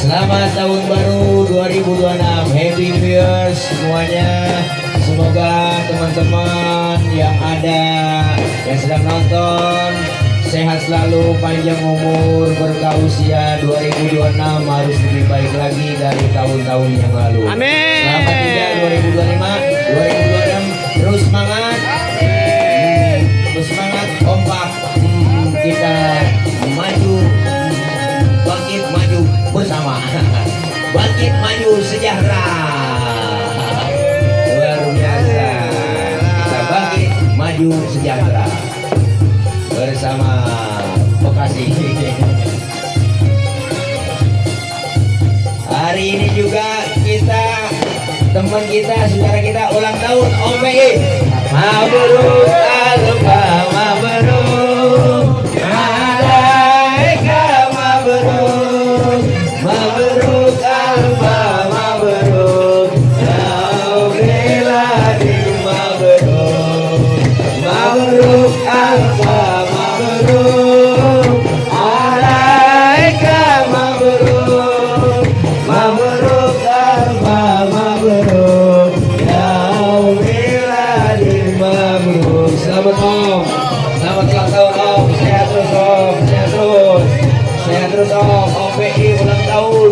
Selamat tahun baru 2026. Happy New Year semuanya. Semoga teman-teman yang ada yang sedang nonton sehat selalu, panjang umur, berkah usia. 2026 harus lebih baik lagi dari tahun-tahun yang lalu. Amin. Selamat juga 2025, 2026 terus semangat. Terus semangat, kompak. Kita maju, bangkit maju bersama. Bangkit maju sejahtera. Luar biasa. Kita bangkit maju sejahtera bersama Bekasi. Hari ini juga kita, teman kita, saudara kita ulang tahun OPI. Mabruk alfa mabruk, alaika mabruk, mabruk alfa mabruk, yaumiladi mabruk, mabruk alfa mabruk, alaika mabruk, mabruk alfa mabruk, yaumiladi mabruk. Selamat Om, selamat ulang tahun Om, sehat terus Om, sehat terus, sehat terus Om, OPI ulang tahun.